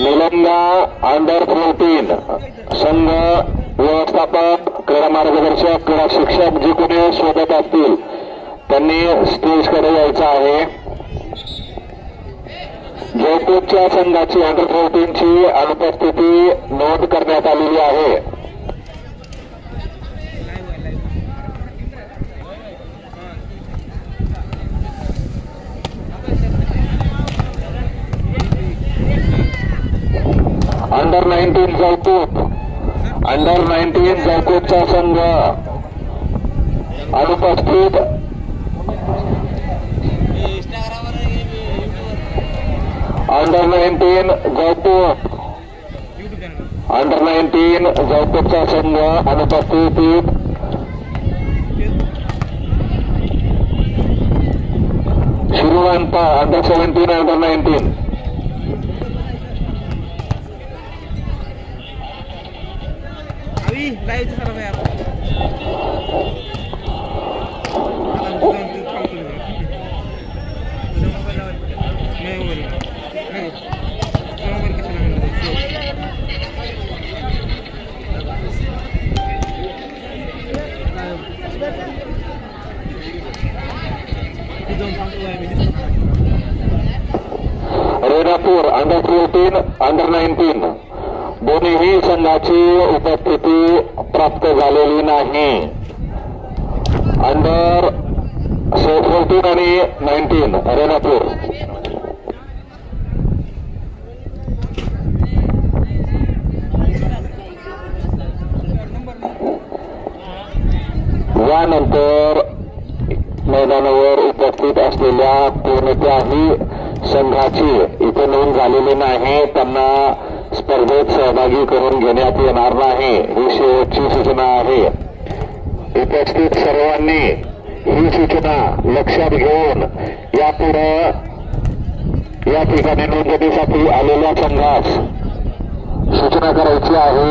Nilanga under 14 संघ व्यवस्थापक क्रीडा मार्गदर्शक क्रीडा शिक्षक जे कोणी सोबत असतील त्यांनी स्टेजकडे यायचं आहे। जयपूरच्या संघाची अंडर 14 ची अनुपस्थिती नोंद करण्यात आलेली आहे। अंडर 19 जयपूर अंडर 19 जयपूरचा संघ अनुपस्थित। अंडर 19 जयपूर अंडर 19 जयपूरचा संघ अनुपस्थित। शिरुवंत अंडर 17 अंडर 19 लाइव चला रहा है आप रेणापूर अंडर 14 अंडर 19 दोन्हीही संघाची उपस्थिती प्राप्त झालेली नाही। अंडर 14 आणि 19 रेणापूर यानंतर मैदानावर उपस्थित असलेल्या कोणत्याही संघाची इथे नोंद झालेली नाही, त्यांना स्पर्धेत सहभागी करून घेण्यात येणार नाही ही शेवटची सूचना आहे। उपस्थित सर्वांनी ही सूचना लक्षात घेऊन यापुढे या ठिकाणी नोंदणीसाठी आलेल्या संघास सूचना करायची आहे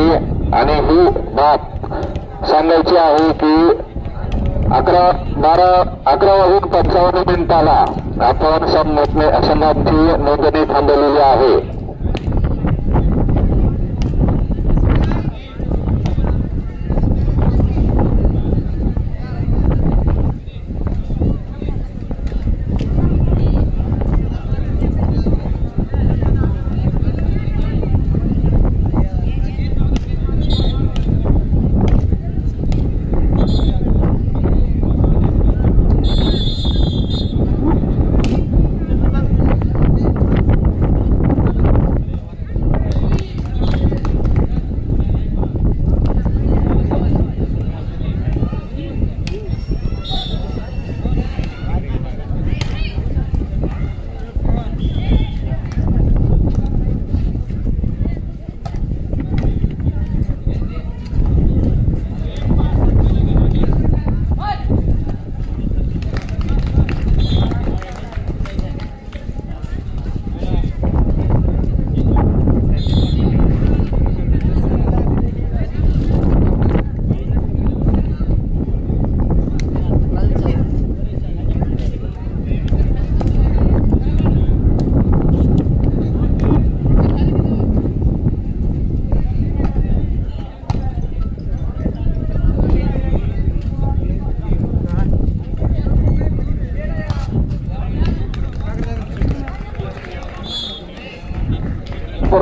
आणि ही बाब सांगायची आहे की 11:55 आपण संघांची नोंदणी थांबवलेली आहे।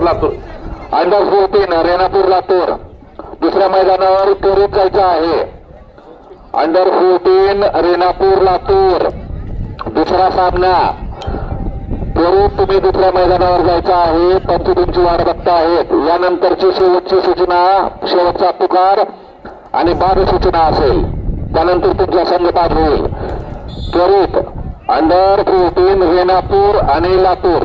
लातूर अंडर 14 रेणापूर लातूर दुसऱ्या मैदानावर त्वरित जायचं आहे। अंडर 14 रेणापूर लातूर दुसरा सामना त्वरित तुम्ही दुसऱ्या मैदानावर जायचं आहे। पंच तुमची वाट बघता आहेत। यानंतरची शेवटची सूचना शेवटचा पुकार आणि बाद सूचना असेल, त्यानंतर तुमचा संघ बाद होईल। त्वरित अंडर 14 रेणापूर आणि लातूर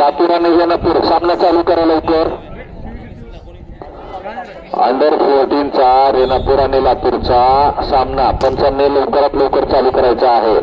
लातूर आणि रेणापूर सामना चालू करा लवकर. अंडर 14चा रेणापूर आणि लातूरचा सामना पंचांनी लवकरात लवकर चालू करायचा आहे.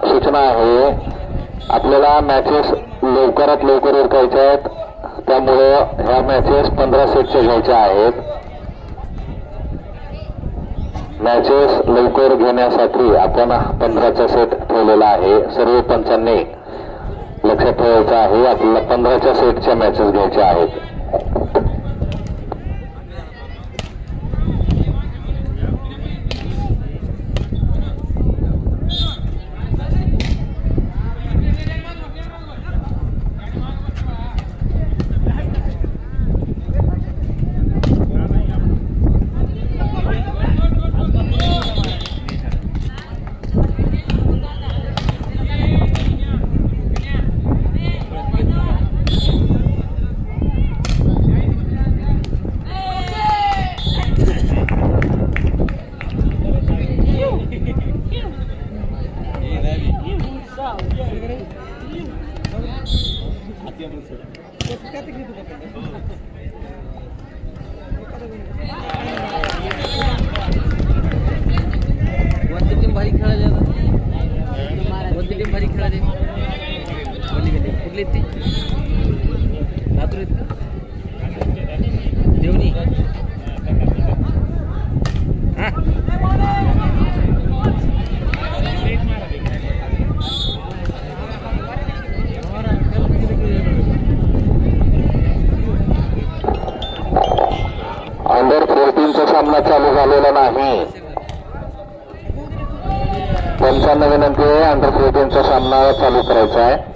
सूचना आहे, आपल्याला मॅचेस लवकरात लवकर उरकायच्या आहेत, त्यामुळे ह्या मॅचेस 15 सेटच्या घ्यायच्या आहेत. मॅचेस लवकर घेण्यासाठी आपण 15चा सेट ठेवलेला आहे. सर्व पंचांनी लक्षात ठेवायचं आहे, आपल्याला 15च्या सेटच्या मॅचेस घ्यायच्या आहेत. अंडर 14चा सामना चालू झालेला नाही. पंचांना विनंती आहे, अंडर 14चा सामना चालू करायचा आहे.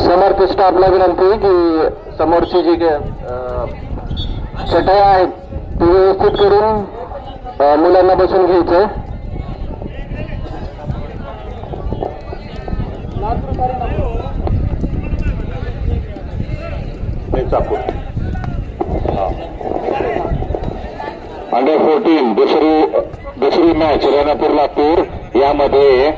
समर्थ स्टाफला विनंती की समोरची जी चटया आहेत ती व्यवस्थित करून मुलांना बसून घ्यायचंय. अंडर 14 दुसरी मॅच रेणापूर लातूर, यामध्ये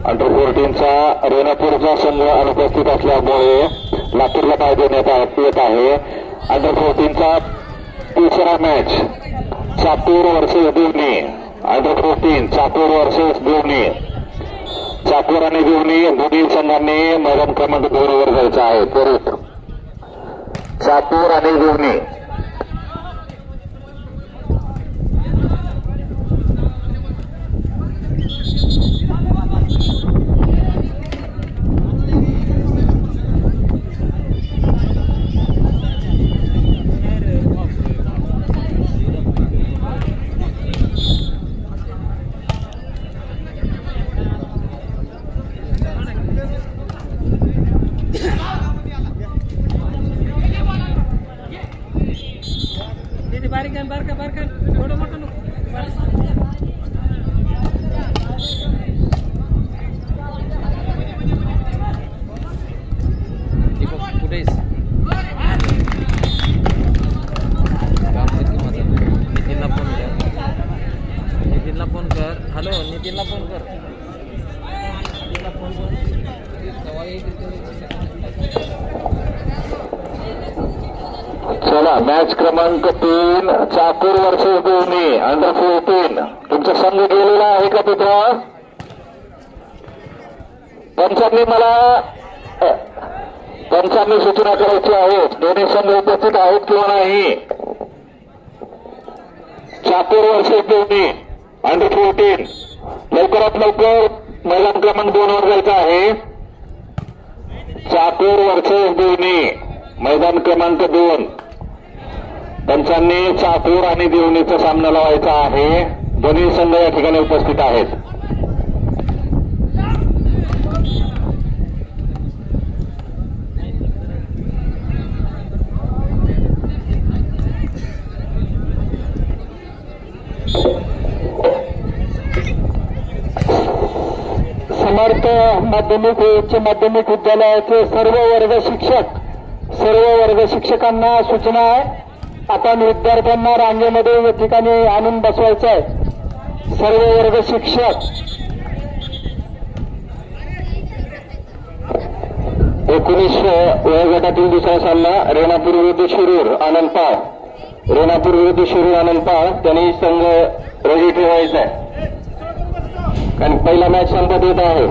अंडर 14चा रेणापूरचा संघ अनुपस्थित असल्यामुळे लातूरला पाय देण्यात येत आहे. अंडर 14चा तिसरा match Chakur versus Devni under 14 Chakur versus Devni. Chakur आणि देवणी दोन्ही संघांनी मैदान क्रमांक 2 वर जायचं आहे. त्वरित चाकूर आणि देवणी. चला मॅच क्रमांक 3 चाकूर वर्सेस देवणी अंडर 14. तुमचा संघ गेलेला आहे का तिथं? पंचांनी सूचना करायची आहे. दोन्ही संघ उपस्थित आहेत किंवा नाही. Chakur versus Devni under 14. लवकरात लवकर मैदान क्रमांक 2 वर जायचं आहे. चाकूर वर्सेस देवणी मैदान क्रमांक 2. पंचांनी चाकूर आणि देवणीचा सामना लावायचा आहे. दोन्ही संघ या ठिकाणी उपस्थित आहेत. समर्थ माध्यमिक व उच्च माध्यमिक विद्यालयाचे सर्व वर्ग शिक्षकांना सूचना आहे. आपण विद्यार्थ्यांना रांगेमध्ये या ठिकाणी आणून बसवायचं आहे. सर्व वर्ग शिक्षक 19 वयोगटातील दुसरा सामना रेणापूर विरुद्ध शिरूर आनंदपाळ. रेणापूर विरुद्ध शिरूर आनंदपाळ त्यांनी संघ रेडी ठेवायचा आहे कारण पहिला मॅच संपत येत आहे.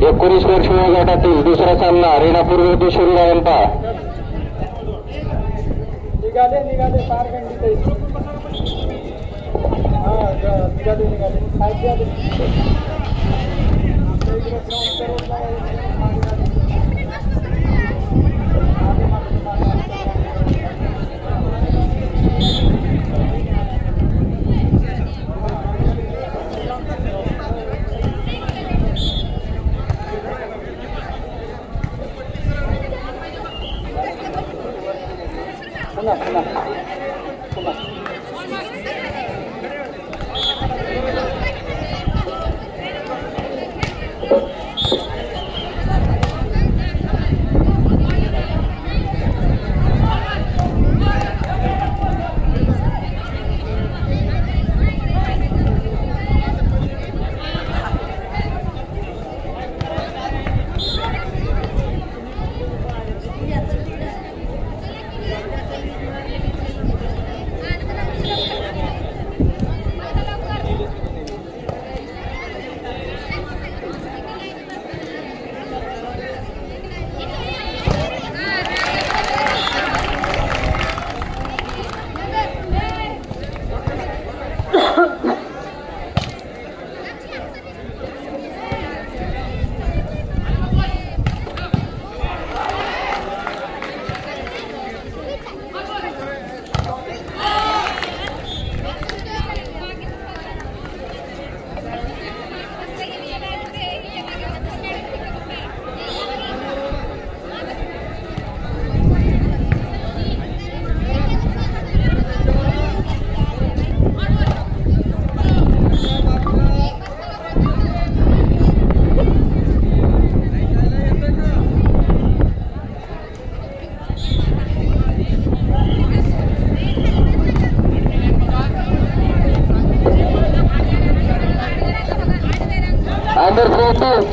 19 वर्ष वयोगटातील दुसरा सामना रेणापूर विरुद्ध शिरूर आनंदपाळ. निघाले फार गंडी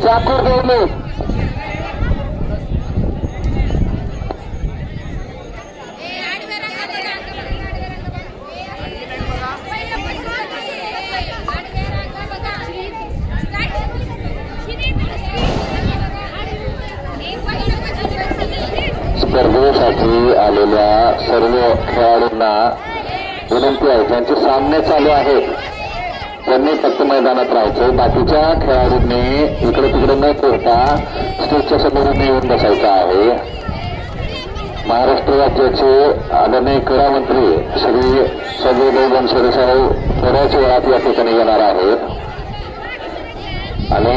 चाकूर देवणी स्पर्धेसाठी आलेल्या सर्व खेळाडूंना विनंती आहे, ज्यांचे सामने चालू आहेत त्यांनी फक्त मैदानात राहायचं. बाकीच्या खेळाडूंनी इकडे तिकडे न फिरता स्टेजच्या समोर येऊन बसायचं आहे. महाराष्ट्र राज्याचे आदरणीय क्रीडा मंत्री श्री संजय बनसोडे साहेब थोड्याच वेळात या ठिकाणी येणार आहेत आणि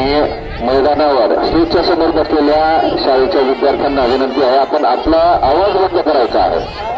मैदानावर स्टेजच्या समोर बसलेल्या शाळेच्या विद्यार्थ्यांना विनंती आहे, आपण आपला आवाज बंद करायचा आहे.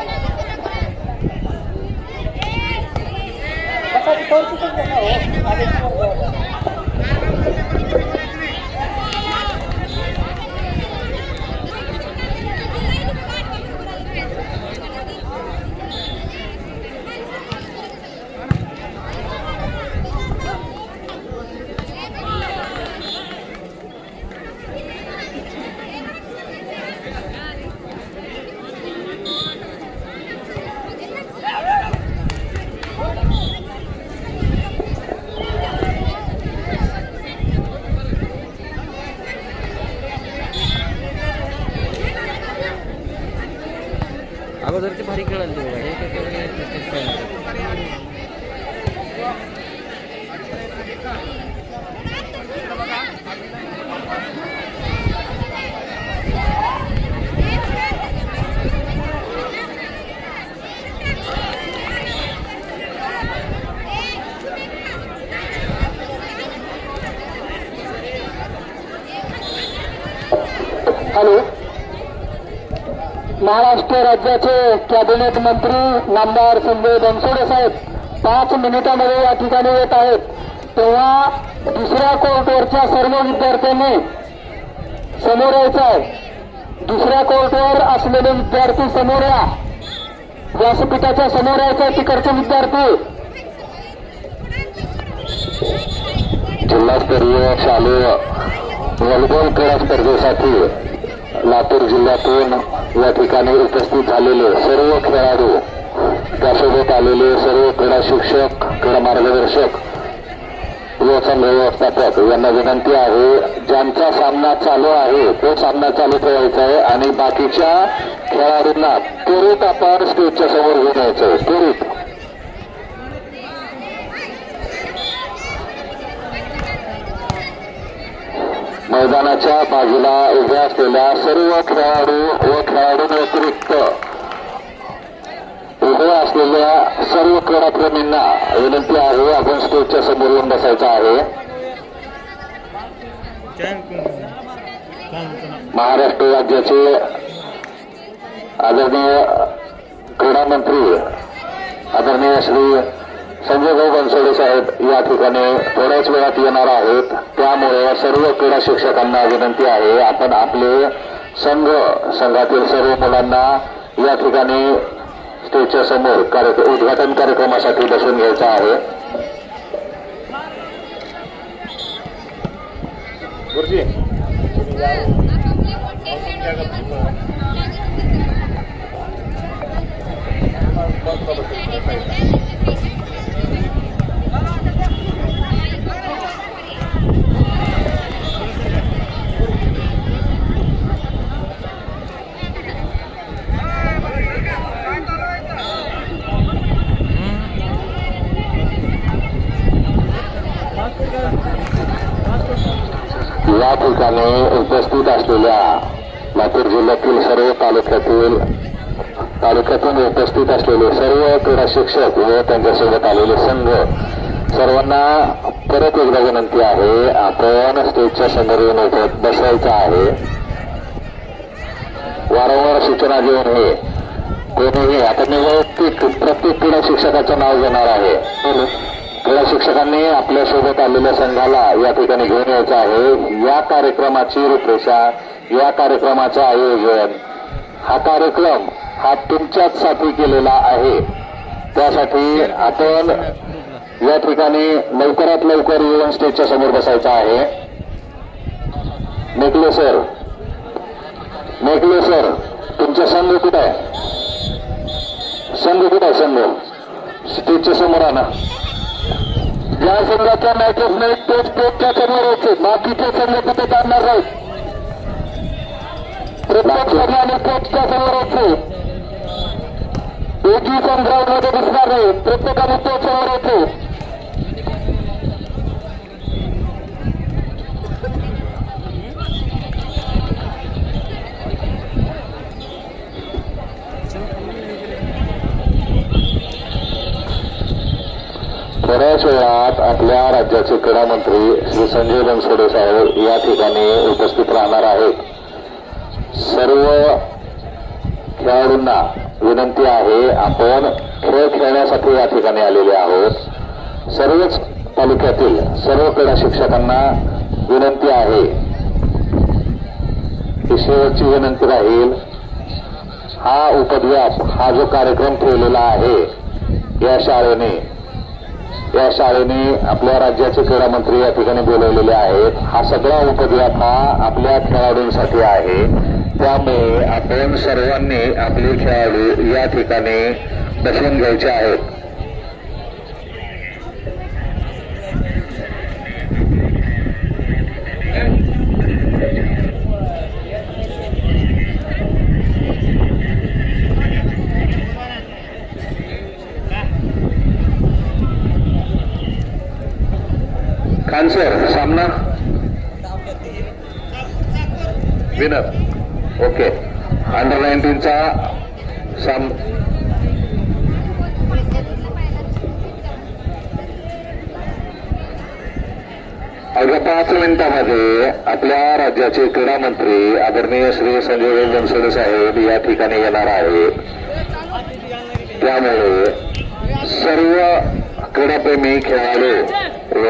अगोदरचे भारी खेळायला हॅलो, महाराष्ट्र राज्याचे कॅबिनेट मंत्री नामदार संजय बनसोडे साहेब 5 मिनिटांमध्ये या ठिकाणी येत आहेत. तेव्हा दुसऱ्या कोर्टवरच्या सर्व विद्यार्थ्यांनी समोर यायचं आहे. दुसऱ्या कोर्टवर असलेले विद्यार्थी समोर या, व्यासपीठाच्या समोर यायचं आहे. तिकडचे विद्यार्थी जिल्हास्तरीय शालेय व्हॉलीबॉल क्रीडा स्पर्धेसाठी लातूर जिल्ह्यातून या ठिकाणी उपस्थित झालेले सर्व खेळाडू, त्यासोबत आलेले सर्व क्रीडा शिक्षक, क्रीडा मार्गदर्शक, युवसंघ व्यवस्थापक यांना विनंती आहे, ज्यांचा सामना चालू आहे तो सामना चालू ठेवायचा आहे आणि बाकीच्या खेळाडूंना त्वरित आपण स्टेजच्या समोर घेऊन यायचं आहे. त्वरित मैदानाच्या बाजूला उभ्या असलेल्या सर्व खेळाडू व खेळाडूंव्यतिरिक्त उभ्या असलेल्या सर्व क्रीडाप्रेमींना विनंती आहे, आपण स्टेजच्या समोर येऊन बसायचं आहे. महाराष्ट्र राज्याचे आदरणीय क्रीडा मंत्री आदरणीय श्री संजय बनसोडे साहेब या ठिकाणी थोड्याच वेळात येणार आहेत. त्यामुळे सर्व क्रीडा शिक्षकांना विनंती आहे, आपण आपले संघातील सर्व मुलांना या ठिकाणी स्टेजच्या समोर उद्घाटन कार्यक्रमासाठी बसून घ्यायचा आहे. या ठिकाणी उपस्थित असलेल्या लातूर जिल्ह्यातील सर्व तालुक्यातून उपस्थित असलेले सर्व क्रीडा शिक्षक व त्यांच्यासोबत आलेले संघ सर्वांना परत एकदा विनंती आहे, आपण स्टेजच्या समोर येऊन बसायचं आहे. वारंवार सूचना देऊन हे कोणीही, आता मी वैयक्तिक प्रत्येक क्रीडा शिक्षकाचं नाव घेणार आहे. क्रीडा शिक्षकांनी आपल्यासोबत आलेल्या संघाला या ठिकाणी घेऊन यायचं आहे. या कार्यक्रमाची रूपरेषा, या कार्यक्रमाचं आयोजन, हा कार्यक्रम हा तुमच्याचसाठी केलेला आहे. त्यासाठी आपण या ठिकाणी लवकरात लवकर येऊन स्टेजच्या समोर बसायचं आहे. मेकले सर, तुमचा संघ कुठे आहे? संघ स्टेजच्या समोर आणा. ज्या संघाच्या मॅचेस नाही तेच स्टेजच्या समोर होते, बाकीचे संघ कुठे जाणार नाहीत. प्रत्येक सगळ्यांनी कोचच्या समोर यायचे. एकी ग्राउंड मध्ये दिसणार नाही. प्रत्येकाने तो समोर यायचे. थोड्याच वेळात आपल्या राज्याचे क्रीडा मंत्री श्री संजय बनसोडे साहेब या ठिकाणी उपस्थित राहणार आहेत. सर्व खेळाडूंना विनंती आहे, आपण खेळ खेळण्यासाठी या ठिकाणी आलेले आहोत. सर्वच तालुक्यातील सर्व क्रीडा शिक्षकांना विनंती आहे, ही शेवटची विनंती राहील. हा उपद्व्याप, हा जो कार्यक्रम ठेवलेला आहे या शाळेने आपल्या राज्याचे क्रीडा मंत्री या ठिकाणी बोलवलेले आहेत. हा सगळा उपद्व्याप हा आपल्या खेळाडूंसाठी आहे. त्यामुळे आपण सर्वांनी आपले खेळाडू या ठिकाणी बसवून घ्यायचे आहेत. खानसर सामना विनर. ओके, अंडर 19चा अवघ्या 5 मिनिटांमध्ये आपल्या राज्याचे क्रीडा मंत्री आदरणीय श्री संजय बनसोडे साहेब या ठिकाणी येणार आहेत. त्यामुळे सर्व क्रीडाप्रेमी खेळाडू व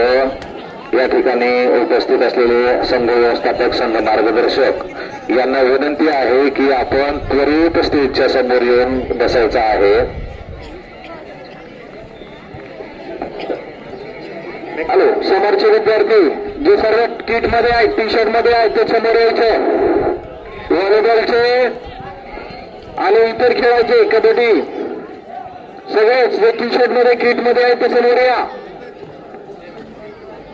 या ठिकाणी उपस्थित असलेले संघ व्यवस्थापक, संघ मार्गदर्शक यांना विनंती आहे की आपण त्वरित स्टेजच्या समोर येऊन बसायचं आहे. हॅलो, समोरचे विद्यार्थी जे सर्व किट मध्ये आहेत, टी शर्ट मध्ये आहेत, ते समोर यायचे. व्हॉलीबॉलचे आणि इतर खेळाचे, कबड्डी, सगळेच जे टी शर्ट मध्ये किट मध्ये आहेत ते समोर या.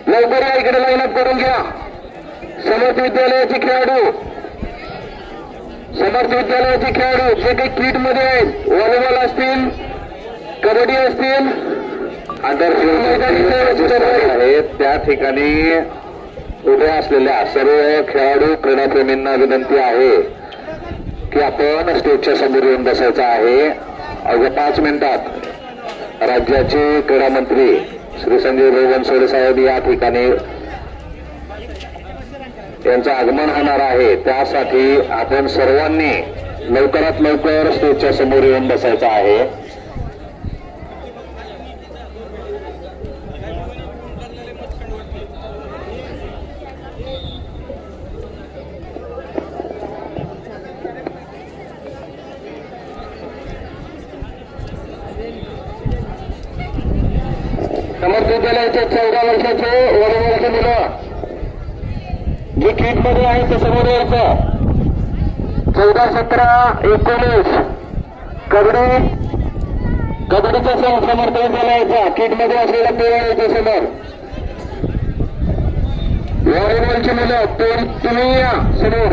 लवकर या, इकडे लाईनअप करून घ्या. समर्थ विद्यालयाचे खेळाडू जे काही किट मध्ये आहेत, व्हॉलीबॉल असतील, कबड्डी असतील, अंडर आहेत, त्या ठिकाणी उभे असलेल्या सर्व खेळाडू क्रीडाप्रेमींना विनंती आहे की आपण स्टेजच्या समोर येऊन बसायचं आहे. अवघ्या 5 मिनिटात राज्याचे क्रीडा मंत्री श्री संजय बनसोडे साहेब या ठिकाणी यांचं आगमन होणार आहे. त्यासाठी आपण सर्वांनी लवकरात लवकर स्टेजच्या समोर येऊन बसायचं आहे. समर्थ विद्यालयाचे 14 वर्षाचे व्हॉलीबॉलचे मुलं जे किट मध्ये आहेत ते समोर यायचं. 14, 17, 19 कबड्डीचा संघ समर्थ विद्यालयाचा किट मध्ये असलेला पेर यायचं समोर. व्हॉलीबॉलची मुलं तुम्ही या समोर.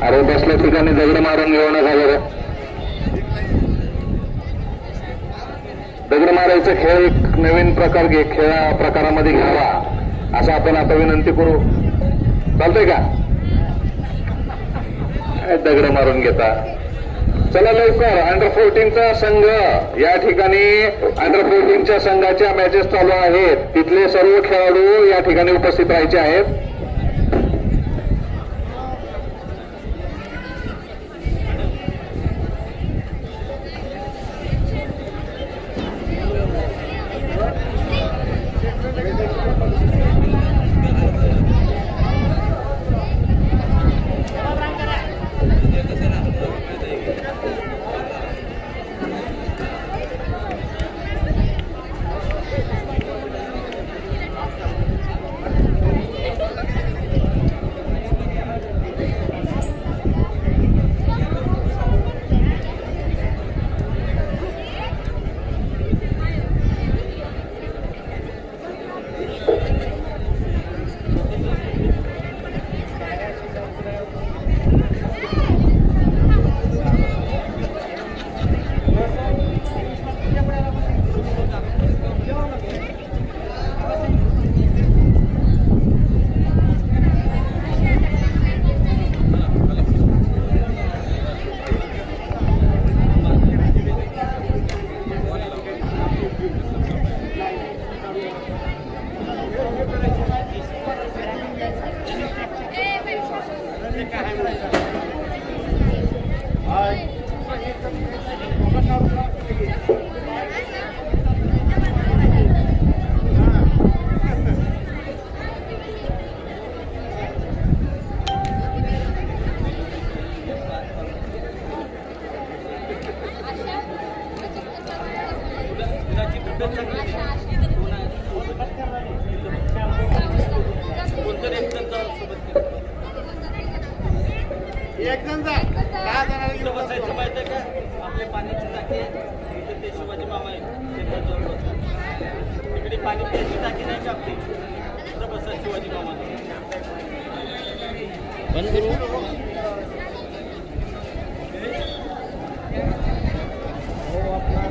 अरे बसल्या ठिकाणी दगड मारून घेऊ नका बरं. दगड मारायचा खेळ एक नवीन प्रकार खेळा प्रकारामध्ये घ्यावा असं आपण आता विनंती करू. चालतंय का? दगड मारून घेता. चला लवकर. अंडर 14चा संघ या ठिकाणी अंडर 14च्या संघाच्या मॅचेस चालू आहेत. तिथले सर्व खेळाडू या ठिकाणी उपस्थित राहायचे आहेत. इथं बसायचं माहिती आहे का? आपले पाण्याची टाकी आहे, इथे ते शिवाजी मामा आहे, ते त्याच्यावर बसतात. इकडे पाणी प्यायची टाकी नाही का आपली, इथं बसा शिवाजी मामा. बंद करू. अपना